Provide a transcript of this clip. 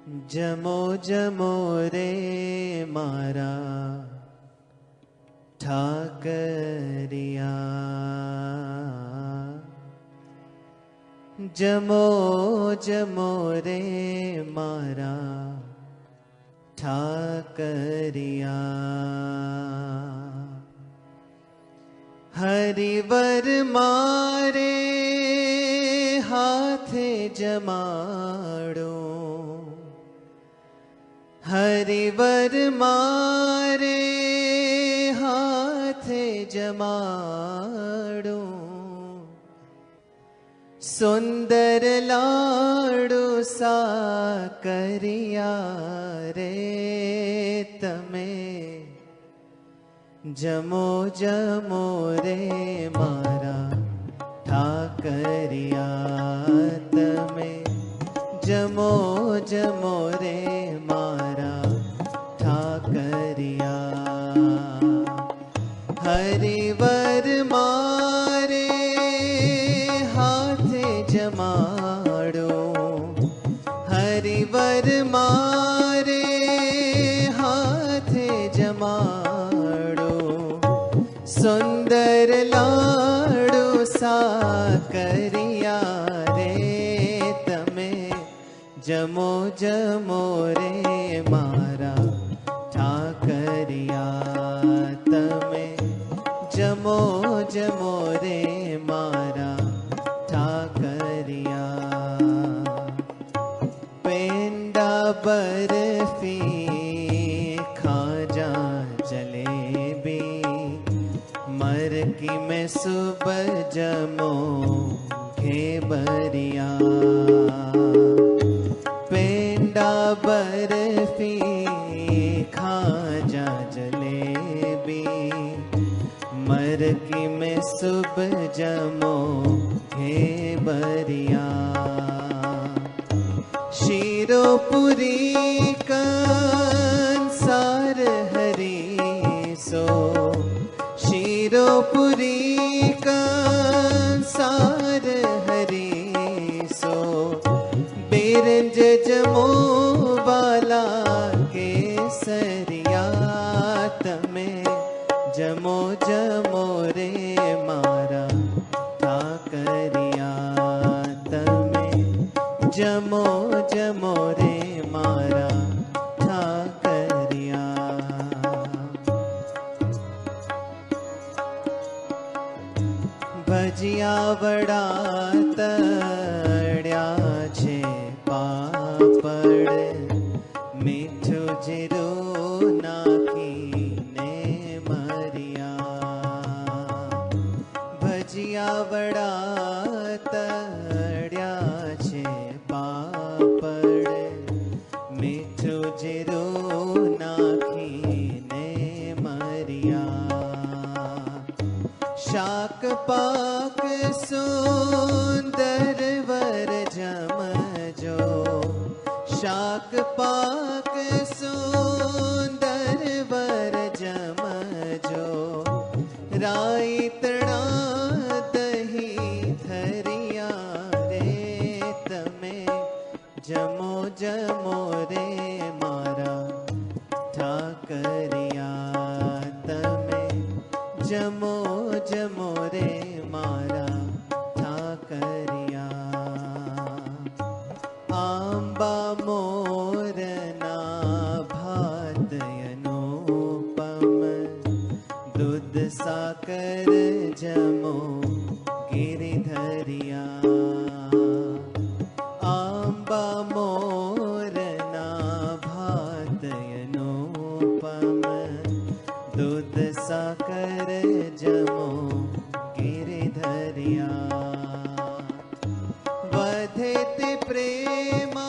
जमो जमो रे मारा ठाकरिया, जमो जमो रे मारा ठाकरिया। हरिवर मारे हाथे जमाड़ो, हरिवर मारे हाथे जमाड़ो, सुंदर लाडू सा करिया रे तमे, जमो जमो रे मारा ठाकरिया तमे, जमो जमो रे मारा ठाकरिया। हरिवर मारे हाथे जमाड़ो, हरिवर मारे हाथे जमाड़ो, सुंदर लाडू सा करिया रे तमे, जमो जमो रे मारा ठाकरिया तमे, जमो जमो रे मारा ठाकरिया। पेंडा बर्फी खाजा जलेबी, मरकी में सुबह जमो घेबरिया। पेंडा बर्फी खाजा जलेबी, मरकी में सुबह जमो घेबरिया। शीरो पुरी कंसार हरी सो, शीरो पुरी कंसार हरी सो, बेरंज जमो वाला केसरिया तमे, जमो जमो रे मारा ठाकरिया तमे, जमो जमो रे मारा ठाकरिया। भजिया वड़ा तड़्या छे पापड़, मीठू जीरो नाखीने मरिया। भजिया वड़ा तड़्या छे पापड़, मीठू जीरो नाखीने मरिया। शाक पाक सुंदर वर जमजो, शाक पाक सुंदर वर जमजो, राई तड़ा दही थरिया रे तमे, जमो जमो रे मारा ठाकरिया तमे, जमो जमो रे मारा ठाकरिया। आंबा मोरना भात अनुपम, दूध साकर जमो गिरिधरिया। आंबा मोरना भात अनुपम, दूध साकर जमो गिरिधरिया। वधेते प्रेमा